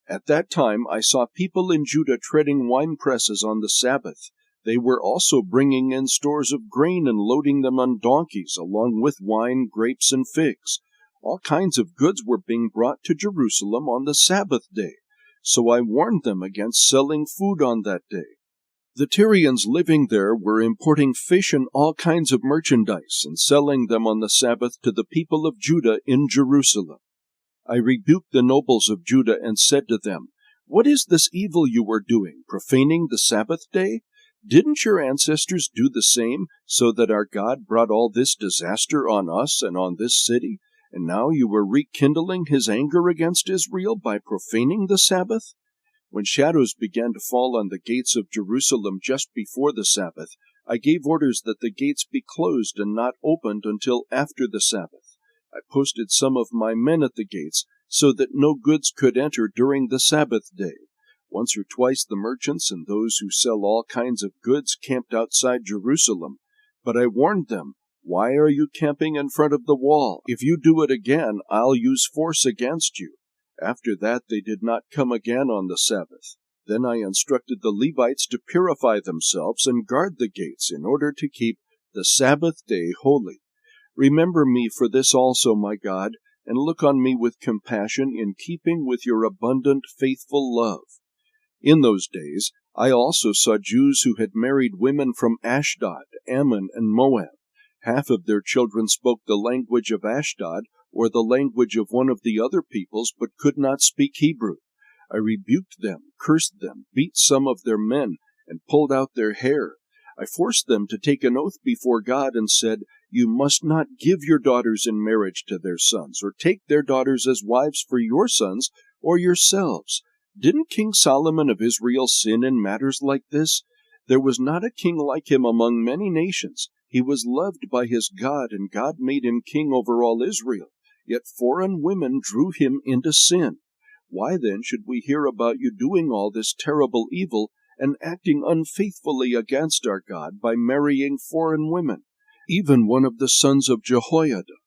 At that time I saw people in Judah treading winepresses on the Sabbath. They were also bringing in stores of grain and loading them on donkeys, along with wine, grapes, and figs. All kinds of goods were being brought to Jerusalem on the Sabbath day, so I warned them against selling food on that day. The Tyrians living there were importing fish and all kinds of merchandise and selling them on the Sabbath to the people of Judah in Jerusalem. I rebuked the nobles of Judah and said to them, "What is this evil you are doing, profaning the Sabbath day? Didn't your ancestors do the same, so that our God brought all this disaster on us and on this city? And now you are rekindling his anger against Israel by profaning the Sabbath?" When shadows began to fall on the gates of Jerusalem just before the Sabbath, I gave orders that the gates be closed and not opened until after the Sabbath. I posted some of my men at the gates, so that no goods could enter during the Sabbath day. Once or twice the merchants and those who sell all kinds of goods camped outside Jerusalem, but I warned them, "Why are you camping in front of the wall? If you do it again, I'll use force against you." After that they did not come again on the Sabbath. Then I instructed the Levites to purify themselves and guard the gates in order to keep the Sabbath day holy. Remember me for this also, my God, and look on me with compassion in keeping with your abundant, faithful love. In those days I also saw Jews who had married women from Ashdod, Ammon, and Moab. Half of their children spoke the language of Ashdod, or the language of one of the other peoples, but could not speak Hebrew. I rebuked them, cursed them, beat some of their men, and pulled out their hair. I forced them to take an oath before God and said, "You must not give your daughters in marriage to their sons, or take their daughters as wives for your sons or yourselves." Didn't King Solomon of Israel sin in matters like this? There was not a king like him among many nations. He was loved by his God, and God made him king over all Israel. Yet foreign women drew him into sin. Why then should we hear about you doing all this terrible evil and acting unfaithfully against our God by marrying foreign women? Even one of the sons of Jehoiada,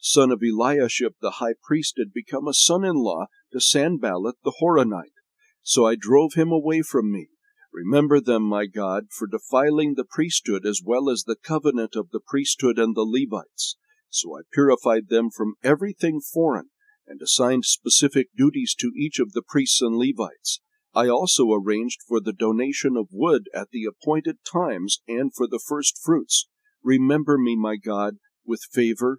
son of Eliashib the high priest, had become a son-in-law to Sanballat the Horonite. So I drove him away from me. Remember them, my God, for defiling the priesthood as well as the covenant of the priesthood and the Levites. So I purified them from everything foreign, and assigned specific duties to each of the priests and Levites. I also arranged for the donation of wood at the appointed times and for the first fruits. Remember me, my God, with favor